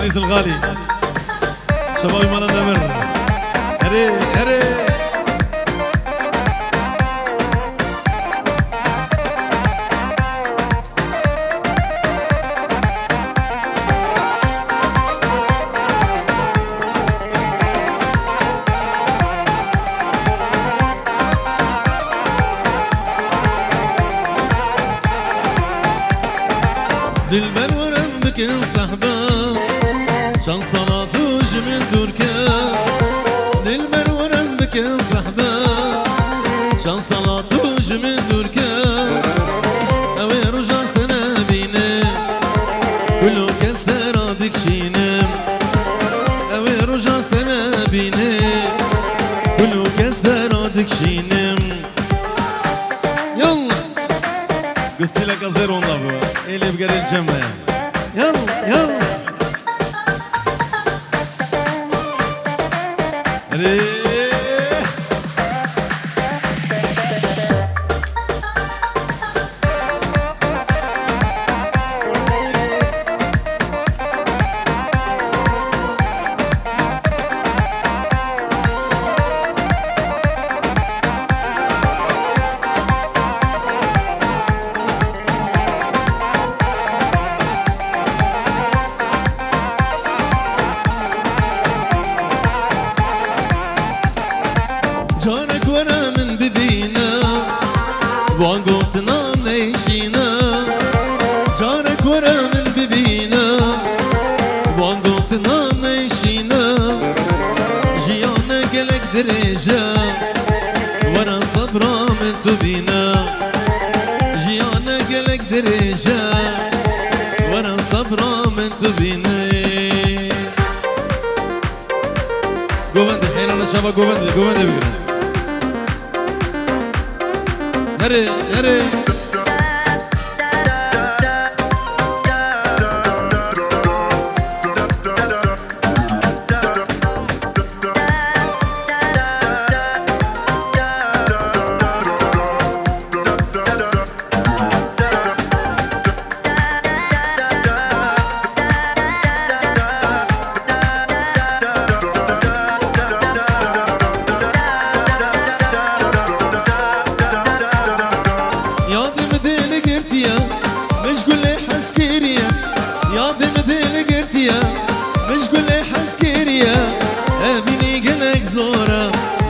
عزيز الغالي شبابي مال النمر هري هري دلبر ورم بكن صحبه شان صلاة جميل دوركا دلبر ورم بكن صحبه شان صلاة جميل دوركا اوي رجعستنا بينا كله كسر ادك شينم اوي رجعستنا بينا كله كسر ادك شينم يلا قصتي لك أزير والله اللي بقري الجمع يلا يلا هري جارك ورا من ببينا وقوتنا نيشينا جارك ورا من ببينا وقوتنا نيشينا جيانا قلق درجة ورا صبرا من تبينا جيانا قلق درجة ورا صبرا من تبينا قوبندي حين أنا شابا قوبندي بقري هري هري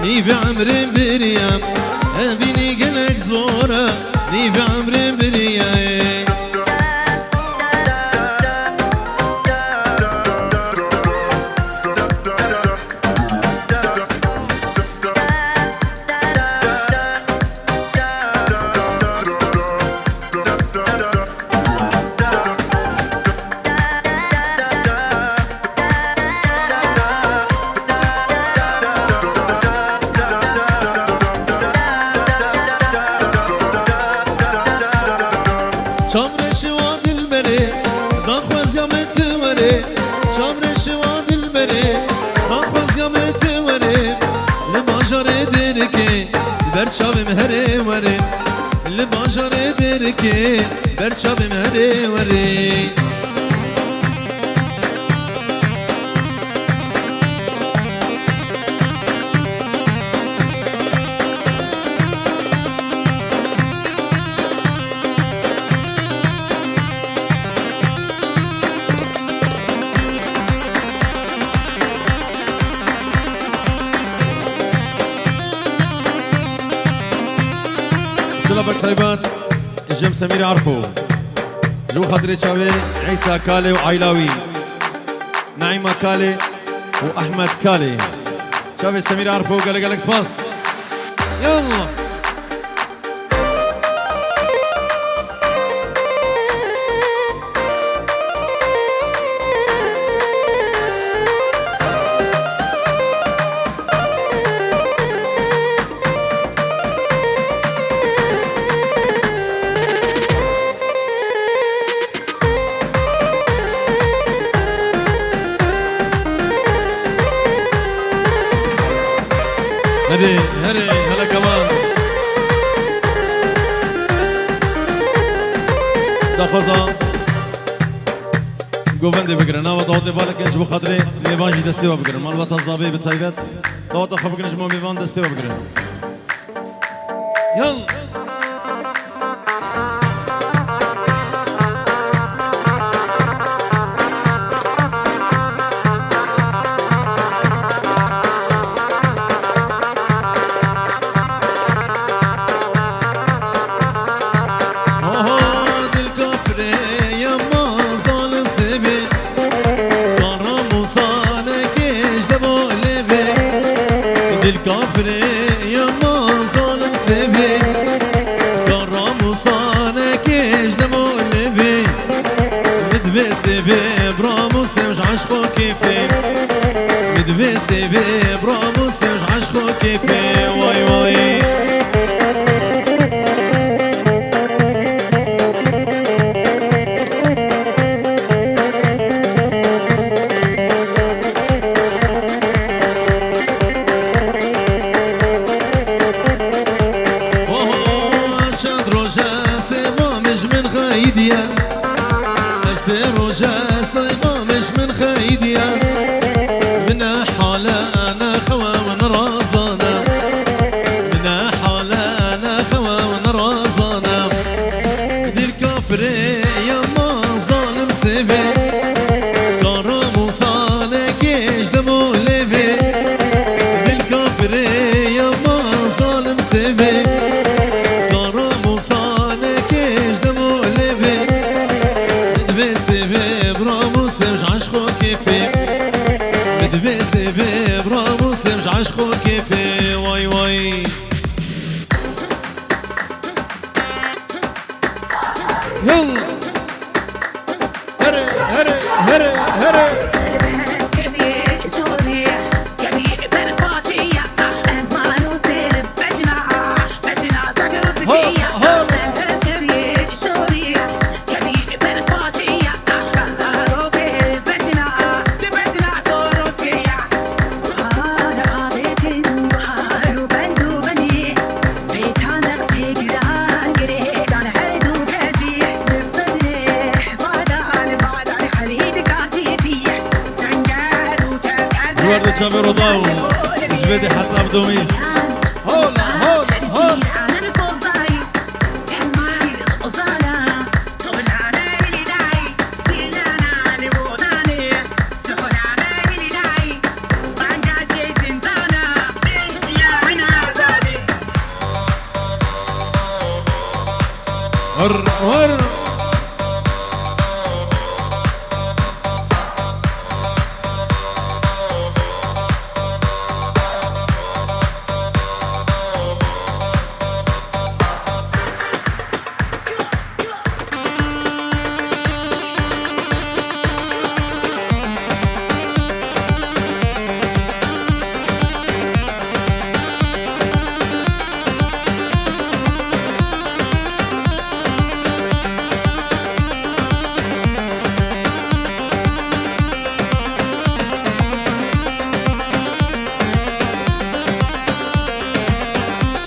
نيفي عمري بريام أبيني قلق زورة نيفي عمري بريام شامر شواد البري ضاخوز يا متوري شامر شواد البري ضاخوز يا متوري لباجر دركي برشاب مهري وري لباجر دركي برشاب مهري وري سلامك طيبات الجم سمير عرفو جو خضري شاوي عيسى كالي وعيلاوي نعيمة كالي وأحمد كالي شاوي سمير عرفو قالك سباس يلا هري هري هلا كمان دافزا گووندی بگیرن نوا داوت بالکنش بو خاطر میوانجی دستی و بگیرن مال وطن زابی به طیبت داوت خو بگیرنش ما میوان دستی و بگیرن يلا عشقو كيفي مدبسي براموس مش عشقو كيفي واي واي اوه شاد روجا سيما مش من خايديا نفسي روجا سيما مش من خايديا من حالة أنا خوا ونرازانا من حالة أنا خوا ونرازانا دي الكافر يا ما ظالم سيفي كرم وصالك ايش دمو ليفي دي الكافر يا ما ظالم سيفي كرم وصالك ايش دمو ليفي سيفي براموس مش عشقو كيفي بدبي سيفي براموس مش عشقو كيفي واي واي يلا هري هري هري هري جوارد چاوی رو داو جویدی حتی بدومیز هولا هولا هولا ور ور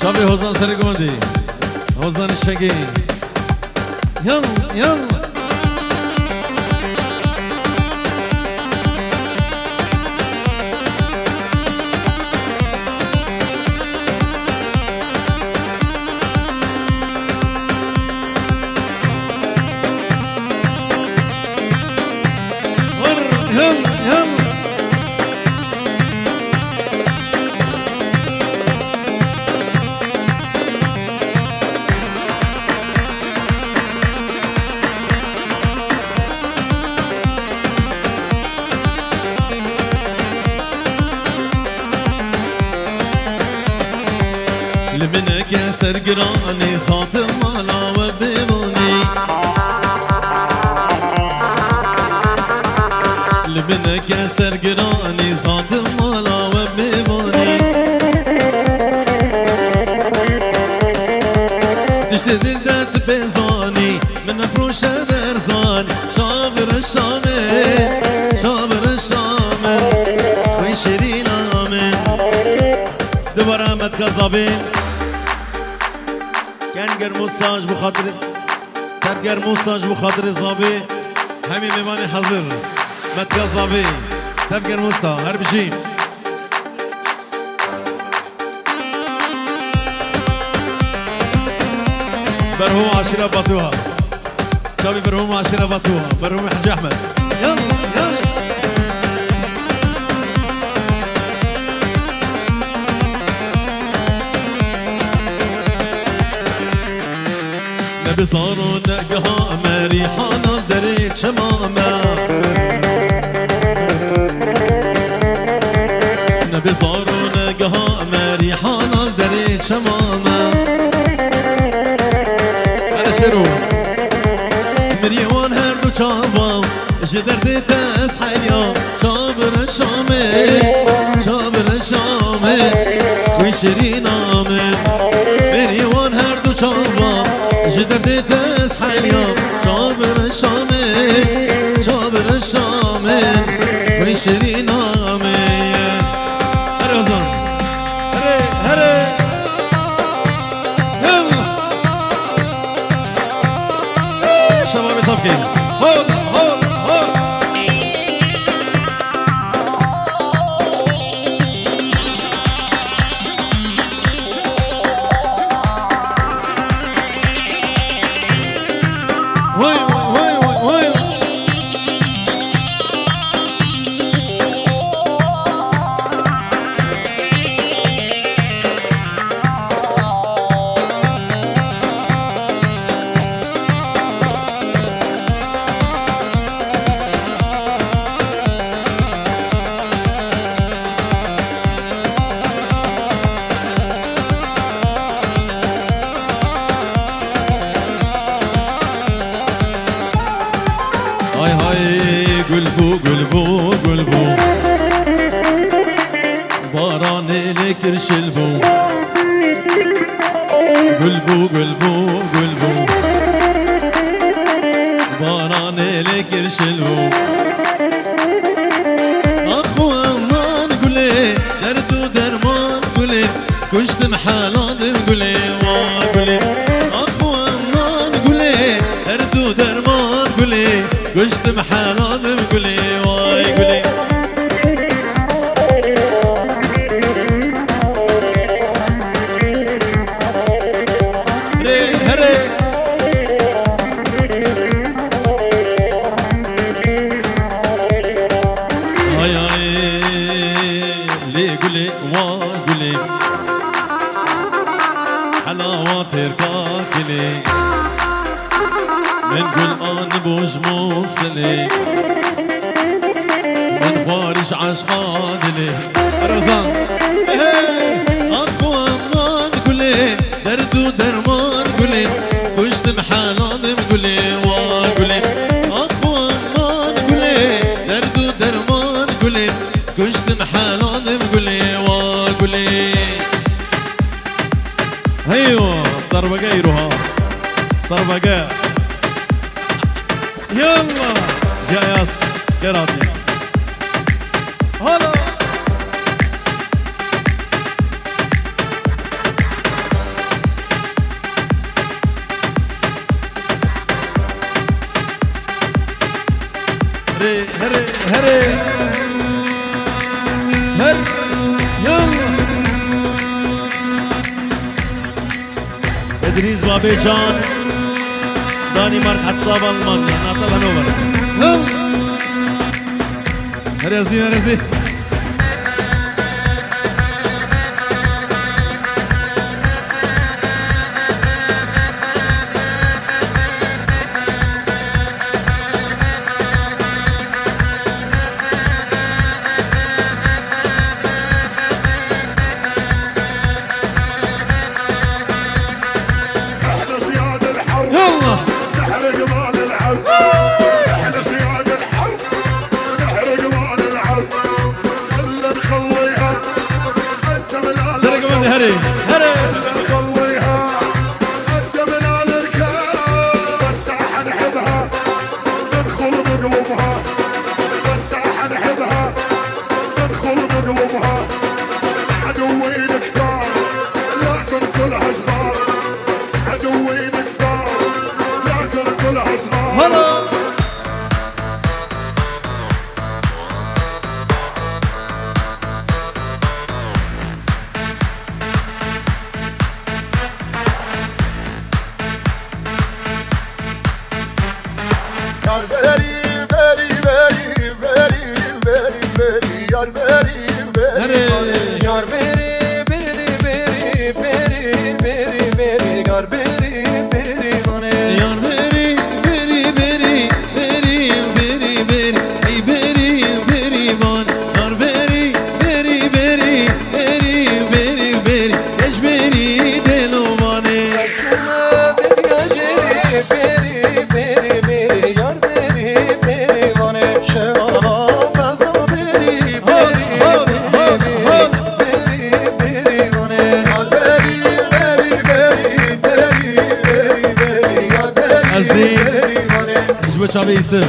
شابي هوزان سري قمدي هوزان الشقي يلا يلا يلا يلا لمنك سرقراني صوت المالا وبيضني لمنك سرقراني صوت المالا وبيضني تشتدي الدات بيزاني من فروشة برزاني شابر الشامي شابر الشامي خوي شيرين آمين دوباره مد كذابين كان قرموساج بخاطر تبقر موساج بخاطر الزابي همي ميماني حاضر متيا صافي تفكر موسى هربشي برهوم عشيرة بطوها شابي برهوم عشيرة بطوها برهوم حج أحمد يلا يلا نبي صاروا نقها مريحانا دريت شمامة نبي صاروا نقها مريحانا دريت شمامة أنا شرو مريوان هردو شابا جدرت تسحل يا شابر الشامي شابر الشامي خوي شيرين آمن مريوان هردو شابا جدرت تسحل يا شابر الشامي شابر الشامي خوي شيرين آمن هري وزن هري هري شبابي طبقي هول هول هول وي وي وي وي هاي هاي قلبو قلبو قلبو باران لك رشلبو قلبو قلبو قلبو باران لك رشلبو اخو امان قولي دردو درمان قولي كشت محالان قولي وقولي اخو امان قولي دردو درمان قولي قشت محالان قولي واي قولي هري هري هاي هاي لي قولي وا قولي حلاوات ركاكلي من قول أنا بوش موصلي من خارج عشقانلي رزان أخو أمان قولي دردو درمان قولي كشت محالان قولي وقولي أخو أمان قولي دردو درمان قولي كشت محالان قولي وقولي هيو طربقة يروها طربقة يلا جايس قراطي هلا هري هري هري هر يلا ادريس بابي جان داني مرت حتى بالمن حتى بنوبر هريزي هريزي هري هري نخليها قبل على الركاب بس حنحبها ندخل بقلوبها بس حنحبها ندخل بقلوبها عدوين كثار لكن كلها صغار عدوين كثار لكن كلها صغار هلا yar beri beri Yar beri beri beri beri beri beri Yar beri beri bana Yar beri beri beri beri beri beri Ey beri beri van Yar beri beri beri beri beri beri Eş beri delo vane Beri beri beri Yar beri beri bana Şeva bazı beri beri beri beri bana Yar beri beri beri beri beri Yar beri Azdi beri bana Jbo çabi isim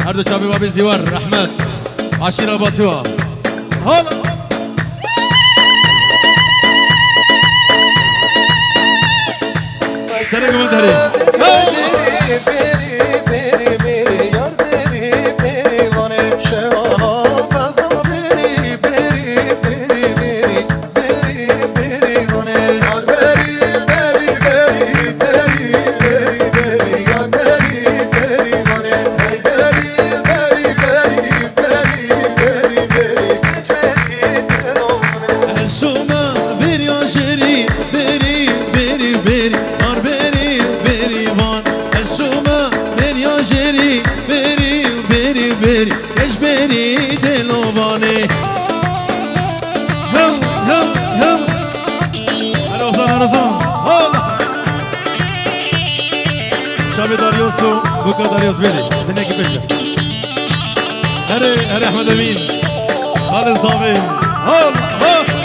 Her dو çabi babi zivar Rahmet Aşira Batua Hala Sene komentari Beri beri beri Yar beri beri bana Şeva bazı beri beri beri beri beri bana Yar beri beri beri beri beri Yar beri beri bana Beri beri beri beri beri Esuma bir yaşeri Beri beri beri Yar beri beri van Esuma bir yaşeri Beri beri beri Eş beri delo vane Hem hem hem Hadi Ozan Arazan Hala Şabi Daryosu Bu kadar Daryos beri Dinle ki peşe Her Ahmet Emin Halil Sami Hala hala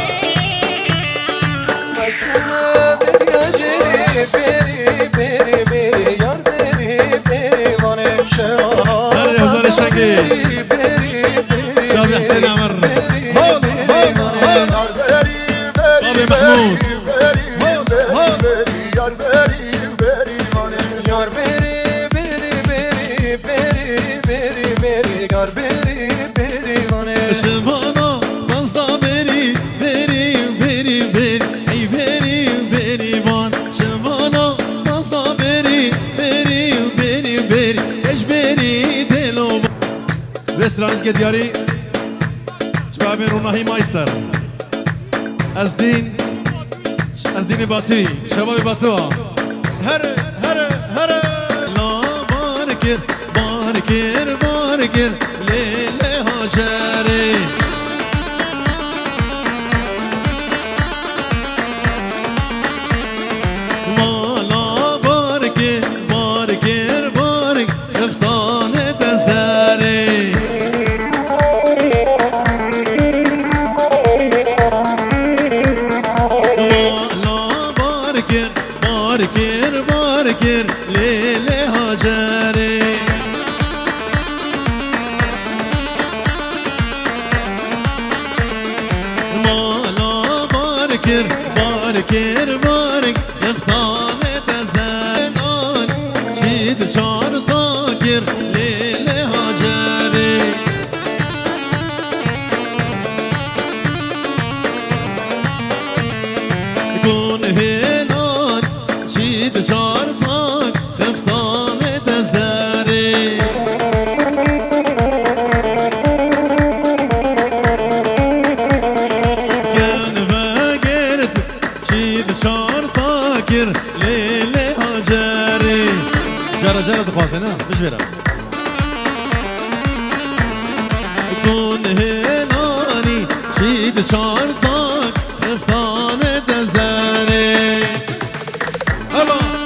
Beri beri beri Yar beri beri bana Şeva Hadi Ozan Eşengi Şabi Hüseyin Amr Hala hala Abi Mahmud yar beri beri bana Yar beri beri beri beri beri beri Yar beri beri bana Şıbana fazla beri beri beri beri Ey beri beri van Şıbana fazla beri beri beri beri Eş beri delo Vesranit ke diyari Şbabi Runahi Meister Azdin Batı Şababi Batua Her La barkir barkir barkir Lele Haceri Mala barkir barkir bark Eftane tezeri Mala barkir barkir barkir Lele Haceri Mala barkir barkir bark Eftane tezenan Çid çar takir Lele Haceri Kun helan Çid çar tak Eftane tezeri شار تاكر ليلة هاجري جرى دخوازنا مش فيرا كون هلاني شيد شار تاك خفتان دزاني هلا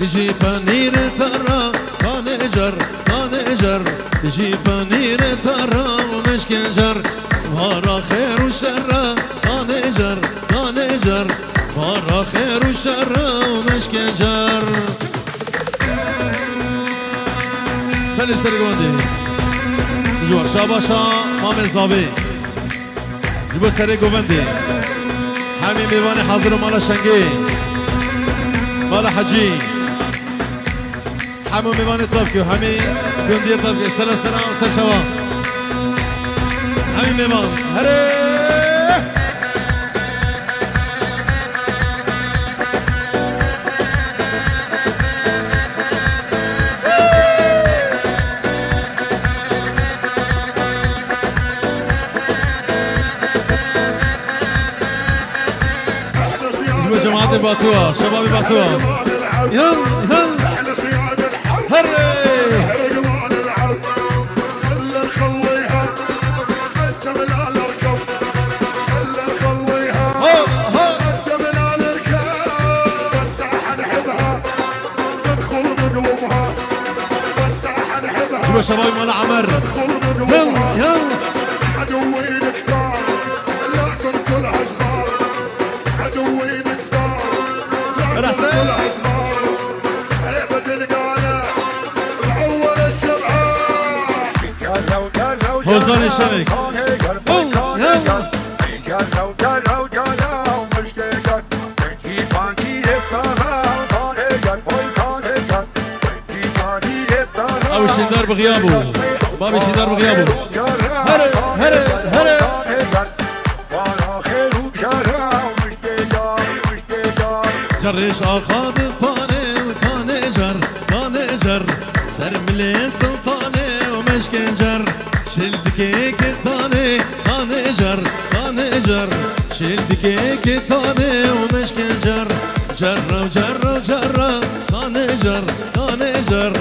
تجي بنير ترى كانجر تجي بنير ترى ومشكنجر ورا خير وشر كانجر ورا خير وشر ومشكنجر هل استرقوندي جوار شاباشا مام زابي جبو سري قوندي همي ميواني حاضر مالا شنگي مالا حجي همو ميواني طبكي وهمي قوندي طبكي سلام سلام سر شوا همي ميوان هري جماعة باتوا شباب باتوا يلا يلا هري جيبوا شباب مال عمر يلا يلا عدوين كثار لكن كلها صغار عدوين كثار لكن كلها صغار عيبة القالة الأول الجمعة هوزان الشرك أو شندار بغيابه بابي شندار بغيابه هري هري هري جرش آخاد فانه كانجر كانجر سرملي سلطانه ومشكنجر شلدكي كتانه كانجر كانجر شلدكي كتانه ومشكنجر جرة وجرة وجرة كانجر كانجر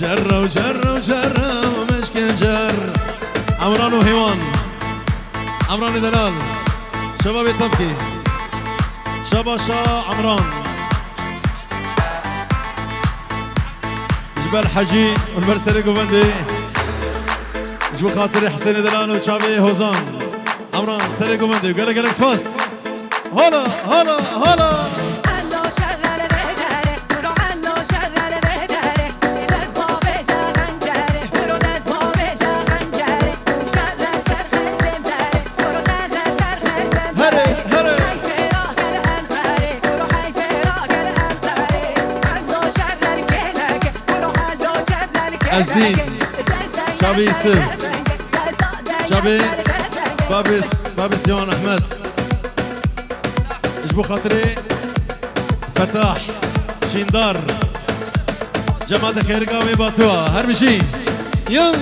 جرة وجرة وجرة ومشكنجر عمران وهيوان عمران دلال شباب الطبكي شباشا عمران جبال حجي والمرسلي قوبندي جبو خاطري حسين دلال وشابي هوزان عمران سري قوبندي وقالك قالك سباس هلا هلا هلا أزدين شابي يوسف شابي بابس يوان أحمد جبو خاطري فتاح شيندار جماعة خير قامي باتوا هربشي يلا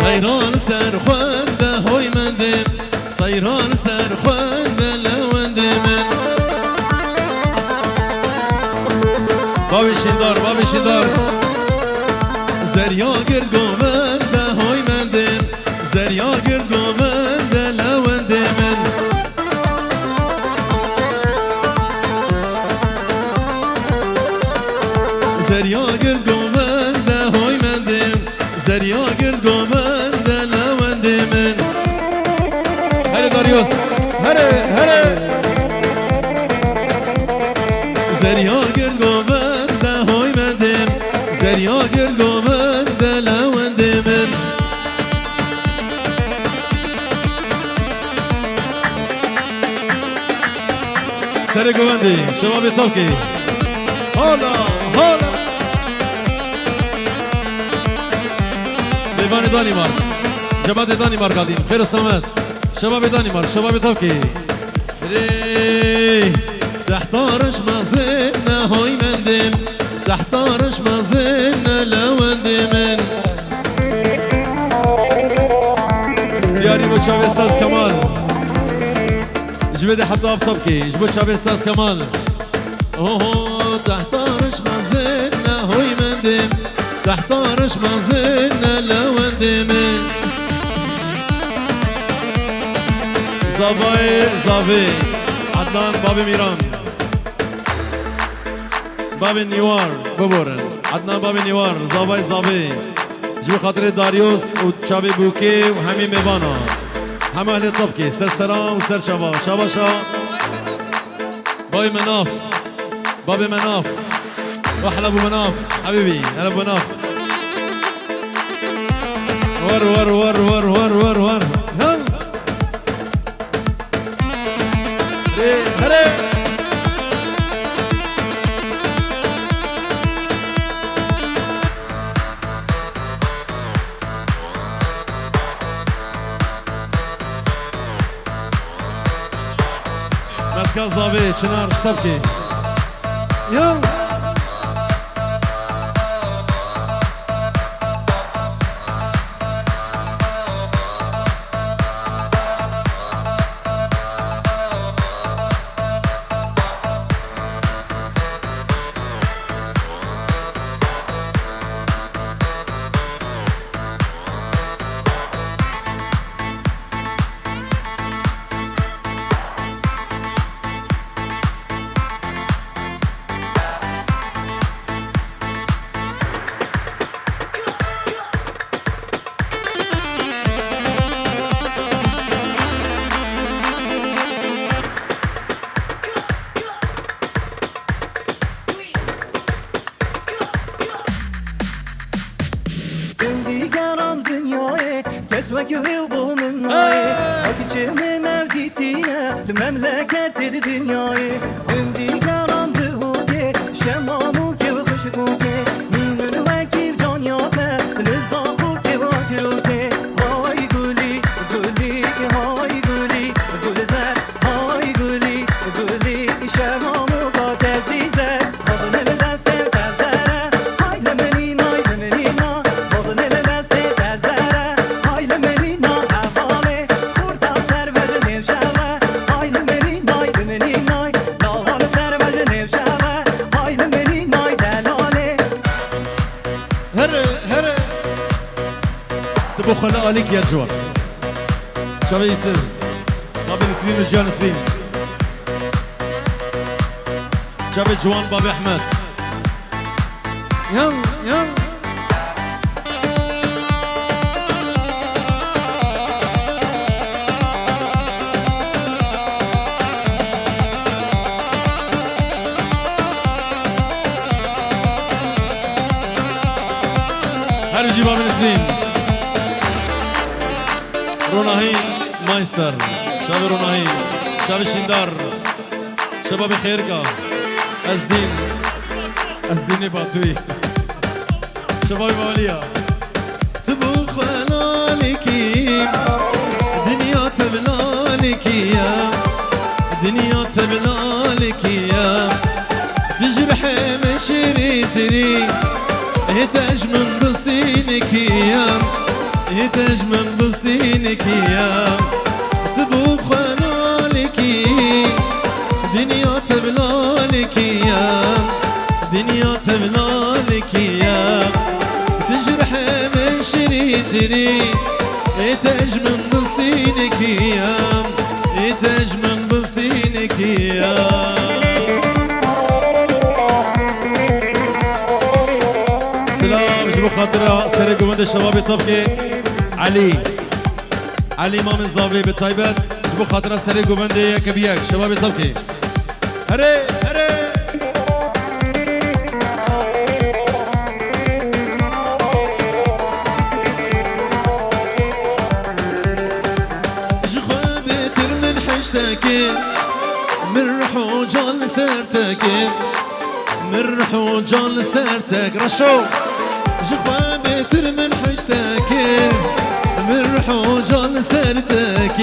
طيران سر خونده هوی مندم طيران سر خونده لونده من بابی شیندار زریا گرد گومنده هوی مندم زریا گرد گومنده لونده من زریا گرد گومنده هوی مندم زریا گرد گومنده لونده من هره داریوس هره زریا گرد گومنده هوی مندم زریا گرد گومنده لونده من سر گومندی شباب توکی هلا دیوان دانمارک جبهه دانمارک قدیم خیر و سلامت شباب دانمارک شباب توکی تحتارش مازن هوی مندم تحتارش مازن لونده من دیاری بو چاوی استاز کمال جبهه حتی توکی جبو چاوی استاز کمال اوه تحتارش مازن هوی مندم تحتارش مازن لونده من زابای زابی عدنان بابی میران بابی نیوار ببورن عدنان بابی نیوار زابای زابی جو خاطر داریوس و چابی بوکی و همین میوانا همه اهل طبکی سر سرام و سر شبا شبا شا بابی مناف بابي مناف واحلى ابو مناف حبيبي انا ابو مناف ور ور ور ور ور ور ور هلا مركز ظابي شنار اشتبكي يلا وكيل بومن ناي أكيد من أوديتينا المملكة الدنياي عندي كلام بهوكي شمامو كي وخشكوكي مين الوكيل جانياته لزاخوكي وكروكي هاي قولي قولي هاي قولي قول زاد هاي قولي قولي شمامو قاد عزيزة وصل الدست تزارة هاي لمني ناي لمني نا وصل الدست تزارة هاي لمني نا حفالي خورتا سر وجنيم شوه هاي لمني ناي لمني ناي لاوال سر وجنيم شوه هاي لمني ناي دلالي هر هر تبو خلا عليك يا جوار شباب يسر بابي نسرين وجان نسرين شباب جوان بابي احمد يلا يلا هرجي بابي نسرين روناهي مايستر شباب روناهي شباب شندار شباب خيركا أزدين باتوي شباب مالية تبو خلالكي دنيا تبلالكي يا دنيا تبلالكي يا تجرح مشري تري هتاج من بسطينك يا هتاج من بسطينك يا تبو خلالكي دنيا تبلالك يا دنيا تبلالك يا تجرح من شريتني اتاج من بسطينك يا اتاج من بسطينك يا سلام جبو خاطر سرق ومد الشباب طبقي علي مامن زابي بالطيبات جبو خاطر سرق ومد كبياك شباب طبقي هري هري جخبتر من حشتك من رحو جال سرتك من رحو جال سرتك رشو جخبتر من حشتك من رحو جال سرتك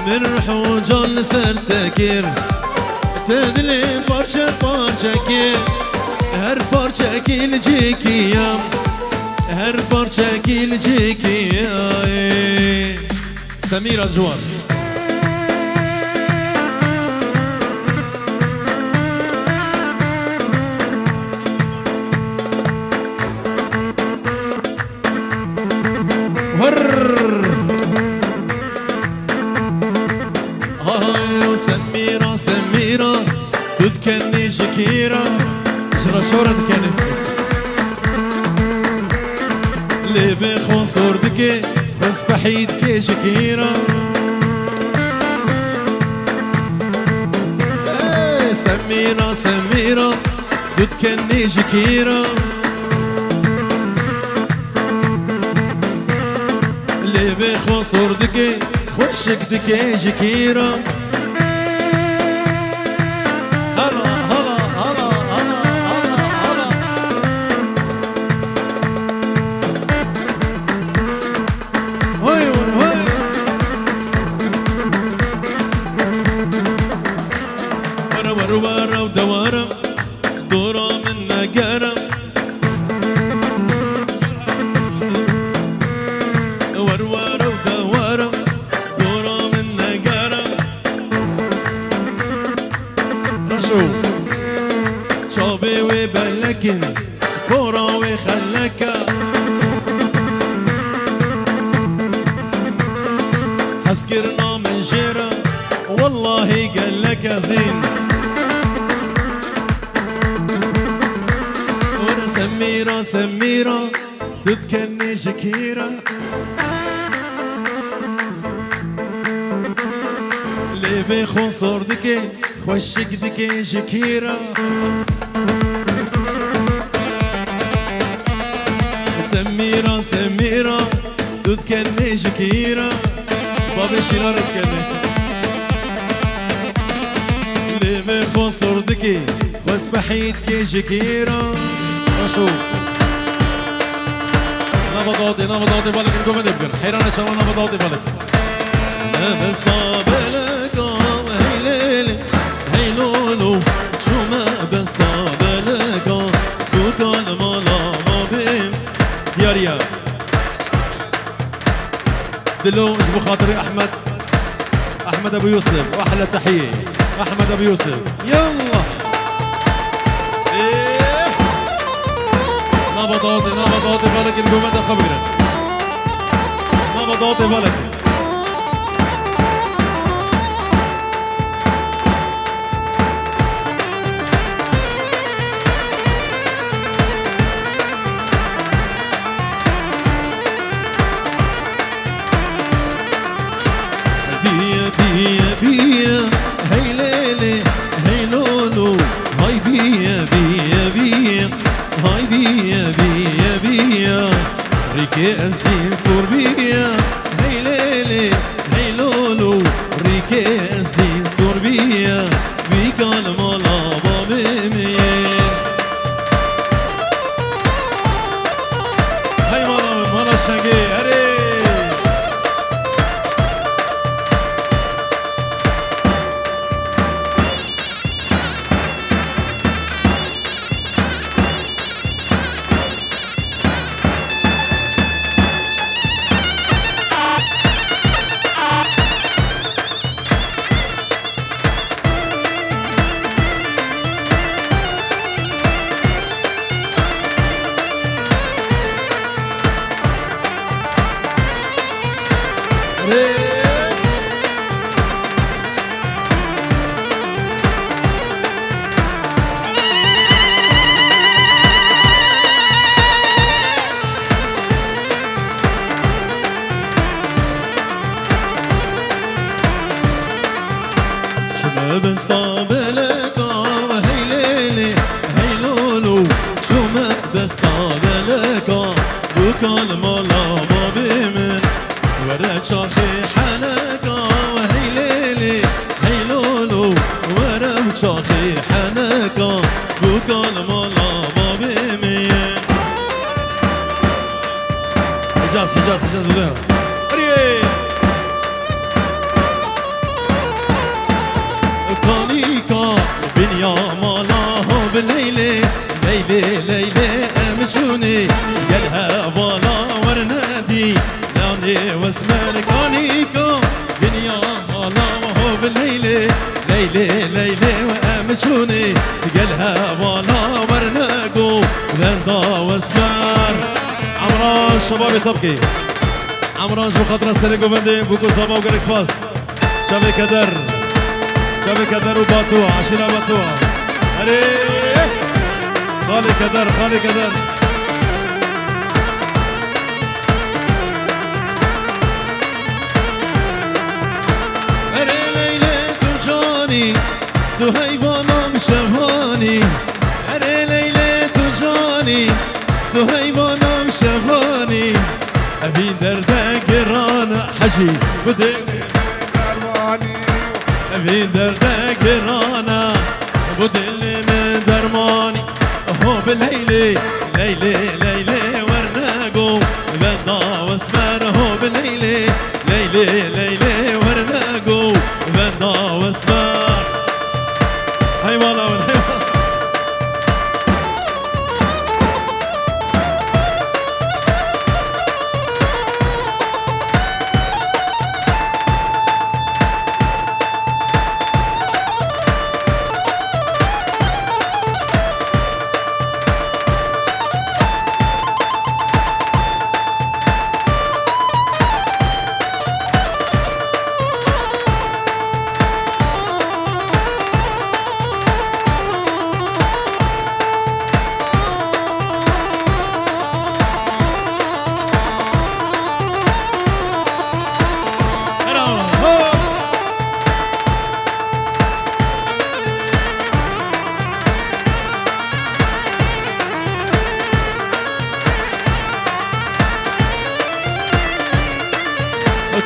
من رحو جال سرتك تدلي parça parça ki her parça gelecek ya her parça gelecek ya سمير الجوار سميرة سميرة تتكني شكيرة شرا شورا دكاني لي بخون صورتك خس بحيد كي شكيرة سميرة سميرة تتكني شكيرة لي بخون صورتك خشك دكي شكيرة هلا هلا هلا هلا هلا هلا هاي هاي ورا ورا ورا ودورا دورا من نقرة ورا ورا ودورا دورا من نقرة رشو شابي وبلكن كورا وخلكا حسكرنا من جيرة والله قال لك زين ورا سميرة سميرة تتكني شكيرة لي بخون صورتك خوشك دكي شكيرة سميرة سميرة تتكني شكيرة بابا شيرار تكني لي بخون صورتك خوش بحيد كي شكيرة رشو نبضاتي بالك نقوم ندبر حيران شو نبضاتي بالك بس طابلك هي ليلي هي لولو شو ما بس طابلك دوكان مالا ما بين يا دلو اجبو خاطري احمد ابو يوسف واحلى تحيه احمد ابو يوسف يلا إيه. نبضاتي بالك نقوم ندبر نبضاتي بالك بيا بيا بيا هي ليلي هي لولو هاي بيا بيا بيا هاي بيا بيا بيا ريكي أزدين صور بيا هي ليلي هي لولو ريكي أزدين صور بيا بيكال مالا بابي هاي مالا الشنقي هري بس طابلك هي ليلي هي لولو شو ما بس طابلك وكل مالا بابي من ورد شاخي حنك وهي ليلي هي لولو ورد شاخي حنك وكل مالا بابي من حجاز بدنا كانيكا بنيا مالاه بالليلة ليلة ليلة أمشوني قالها بالا ورنادي لاني واسمر كانيكا بنيا مالاه بالليلة ليلة ليلة وأمشوني قالها بالا ورناقو لاندا واسمر عمران شبابي طبقي عمران جو خاطر السرقو فندي بوكو صابا وقال اكسباس شابي كدر شبه كدر وباتوا عشرة باتوا هري خالي كدر خالي كدر هري ليلى تجاني تو حیوانم شبانی هري ليلى تجاني تو حیوانم شبانی ابي درده گران حجي بدي ابي درده گرانه بدل من درماني هو بالليلي ليلي ليلي ورناقو بدا واسمر هو بالليلي ليلي ليلي ورناقو بدا واسمر هاي والله هاي والله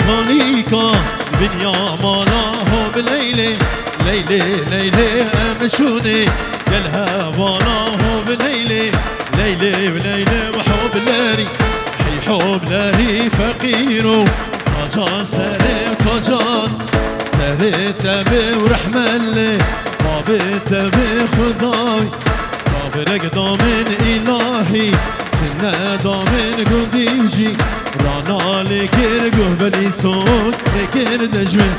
كونيكا بنيا مالاه بالليلة ليلة ليلة أمشوني قالها والله بالليلة ليلة بليلة وحب لاري حي حب لاري فقيرو طجان سري طجان سري تبي ورحمة الله ما بتبي خداي قابلك ضامن إلهي تنا ضامن قندي وجي رانا لكر قهبلي صوت لكر دجمن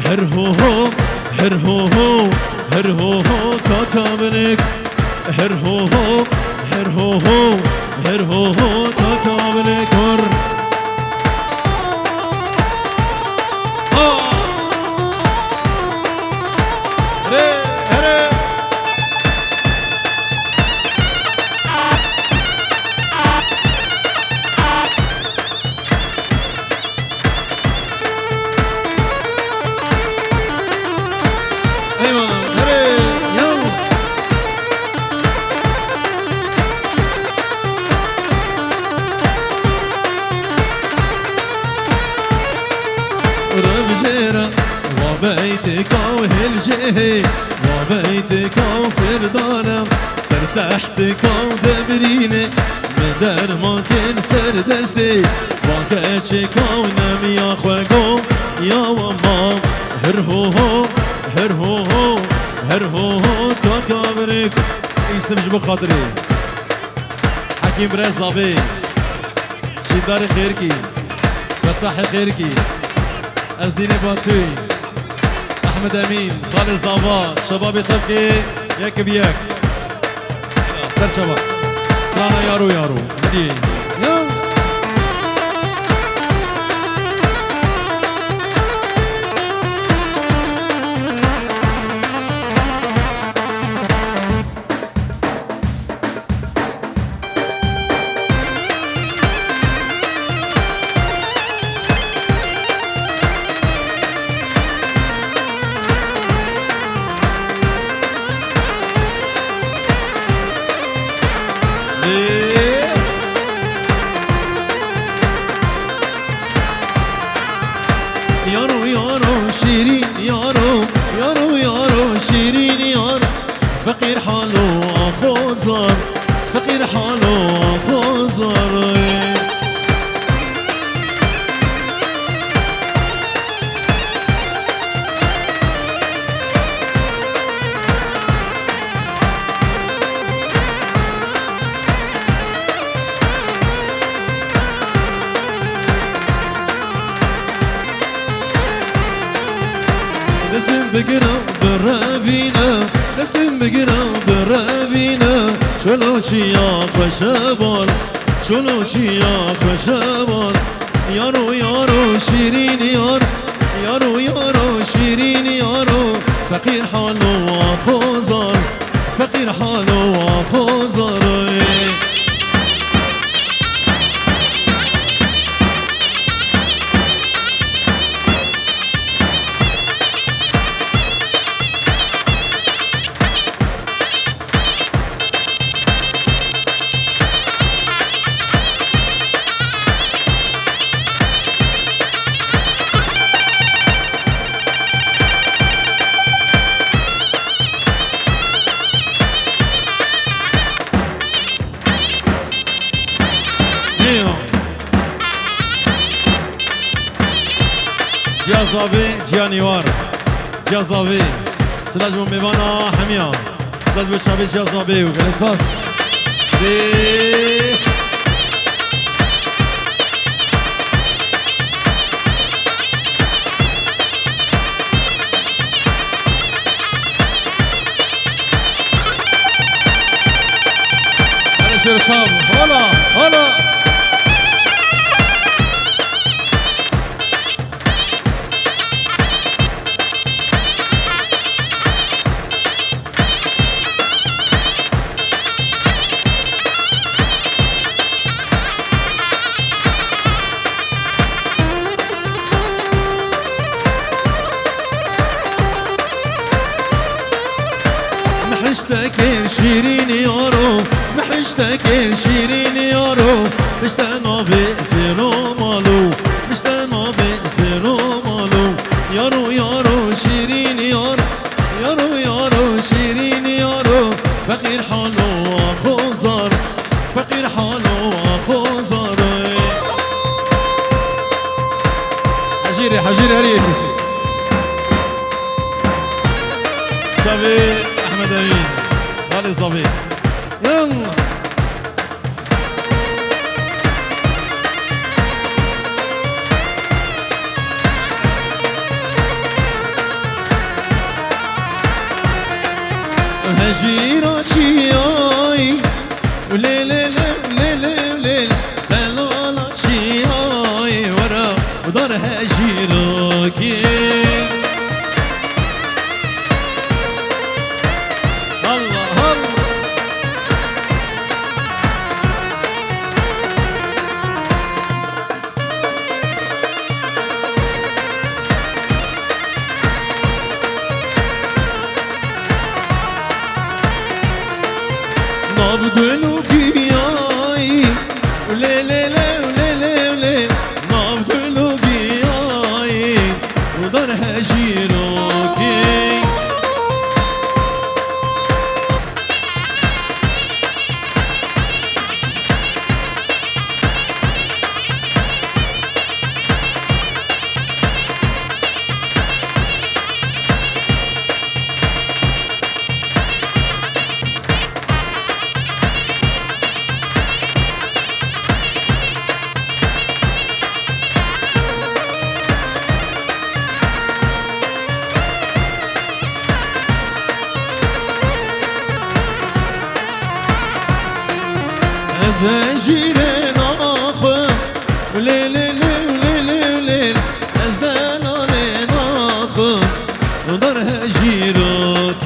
هرهوهو هرهوهو هرهوهو تاكابلك هرهوهو هرهوهو هرهوهو تاكابلك هر وبيتك وهالجهي وبيتك وفردانة سر تحتك ودبريني مدر ما كان سر دستي وكاتشك ونم يا خوكو يا ومام هرهوهو هرهوهو هرهوهو تكابرك اسم جبو خاطري حكيم برزابي شدار خيركي فتح خيركي أزديني باتوي أحمد أمين خالد زابا شباب طبقي ياك بياك سر شباب سلانا يارو يارو هدي يلا يارو يارو شيرين يارو يارو يارو شيرين يارو فقير حالو أخوزر فقير حالو أخوزر دستم بگیرم برافینا دستم بگیرم برافینا چلو چیا خوشبال چلو چیا خوشبال یارو یارو شیرین یار یارو یارو شیرین یارو فقير حالو خوزار فقير حالو خوزار جازابي جانيوار جازابي سلاج بو ميوانا حميا سلاج بو شابي جازابي وقال اساس هلا شير شاب هلا هلا محشتكين شيرين يارو محشتكين شيرين يارو مشتانا بزيرو مالو مشتانا بزيرو مالو يارو يارو شيرين يارو يارو يارو شيرين يارو فقير حالو خوزار فقير حالو خوزار حجيري حجيري هريك شابي احمد امين خالد صبي يلا هجيرة شياي وليل ليل ليل ليل لا لا شياي ورا ودار هجيرة كي الله الله نابقلو كياي وليل ليل ليل ليل نابقلو كياي ودار هجيرة كي زنجيرين آخر وليل ليل ليل ليل أزدان علين آخر ودار هجيرك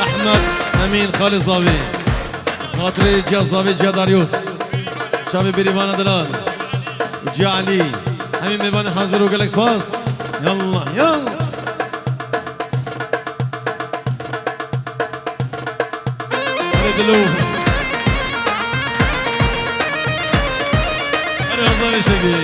احمد امين خالد صبي خاطري جا صبي جا داريوس شابي بريفانا دلال وجا علي همين ميبان حاضر وقالك سباس يلا يلا دلو انا وصلي شبي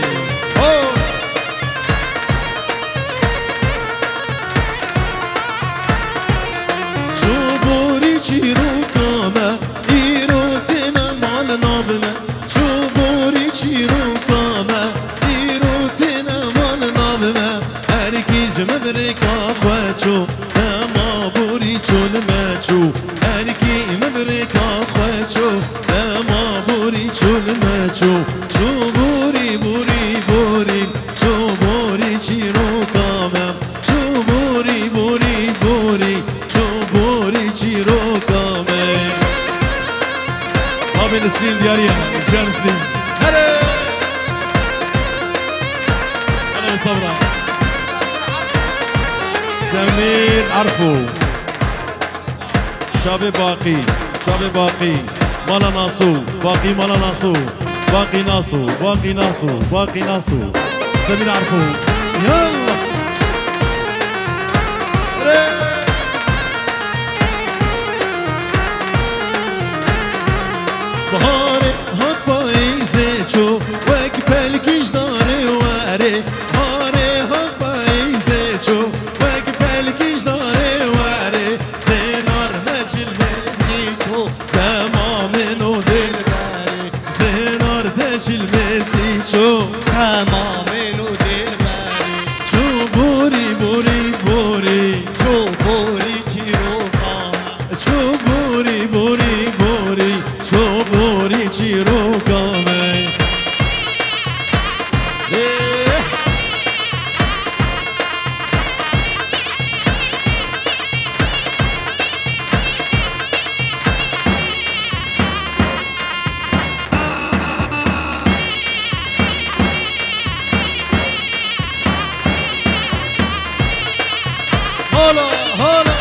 شبوري چیرو کامه ایرو تینا مال نابمه شبوري چیرو کامه ایرو تینا مال نابمه هر کی جمبرکا خوچو اما بوری چون مچو هر کی مبرکا خوچو اما بوری چون مچو شبوري بوري صبرا سمير عرفو شابي باقي شابي باقي مالا ناسو باقي مالا ناسو باقي ناسو باقي ناسو باقي ناسو سمير عرفو يلا بهاره هات پاییزه چو وک پلکیش داره وره بهاره هات پاییزه چو وک پلکیش داره وره زنار مجلسی چو تمام نو دل بره زنار مجلسی چو تمام نو دل بره چو بوری بوری بوری چو بوری چیرو چو بوری بوری بوری چو بوری چیرو کامه هلا هلا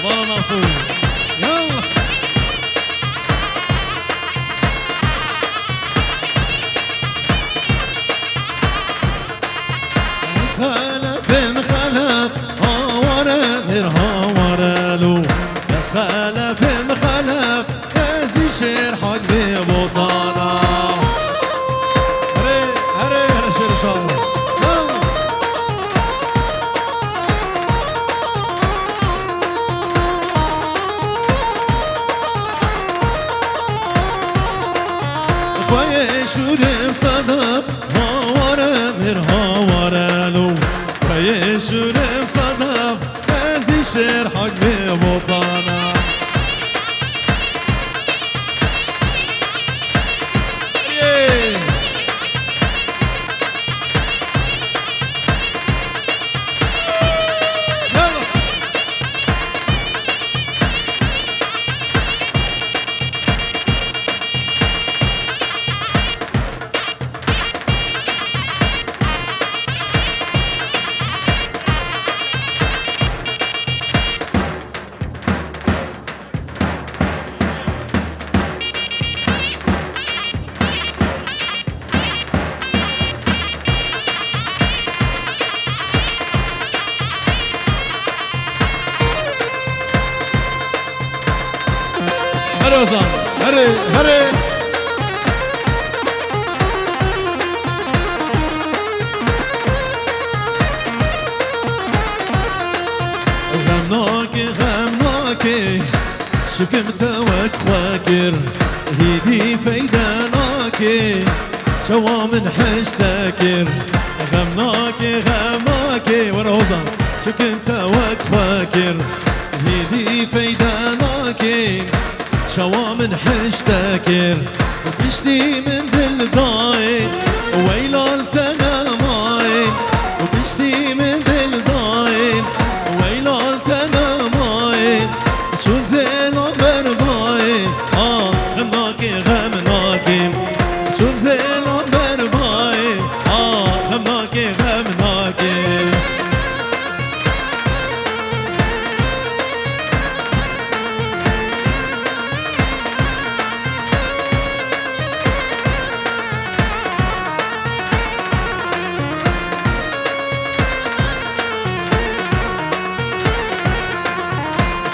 مالا ناسو يلا خلف مخلف هاوره مر هاوره لو بس خلف مخلف از دی شیر حق بی بوطانا هري هري هلا شير ان شاء الله خواه شورم صدف هاوره مر هاوره لو خواه شورم صدف از دی شیر حق بی بوطانا هري وزان هري هري غمناكي غمناكي شكمت وك خواكر هيدي فيداناكي شوا من حشتاكر غمناكي غمناكي ورا وزان شكمت وك خواكر هيدي فيداناكي شوا من حشتاكر وبشتي من دل ضايل ويلال تنامايل وبشتي من دل ضايل ويلال تنامايل شو زين بربايل غمناكي غمناكي شو زين بربايل غمناكي غمناكي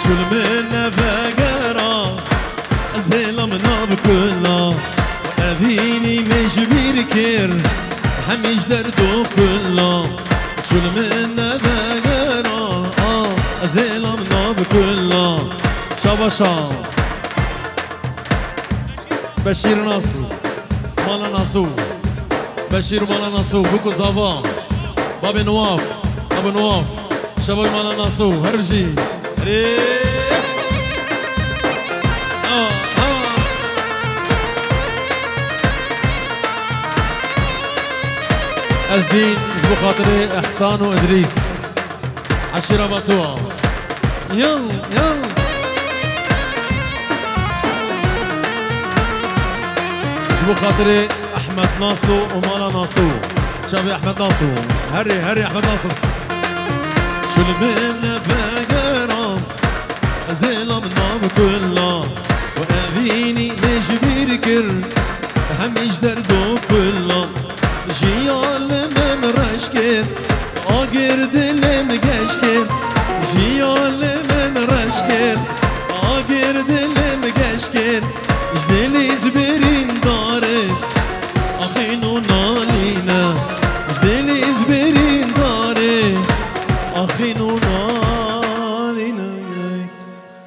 شو المنة فقرا أزهلا منا بكلنا أذيني مجبير كير حميش دردو كلنا شو المنة فقرا أزهلا منا بكلنا شاباشا بشير ناسو مالا ناسو بشير مالا ناسو بوكو زافا بابي نواف ابو نواف شباب مالا ناسو هربجي ريح أزدين جبو خاطري إحسان وإدريس عشيرة مطوع يلا يلا جبو خاطري أحمد ناصو ومالا ناصو شابي أحمد ناصو هري هري أحمد ناصو شو البن بقرام زيلا من نام كلا وأبيني لجبير كر هم يجدر دو كلا جيال من رشكر آگر دلم گشکر جیال من رشکر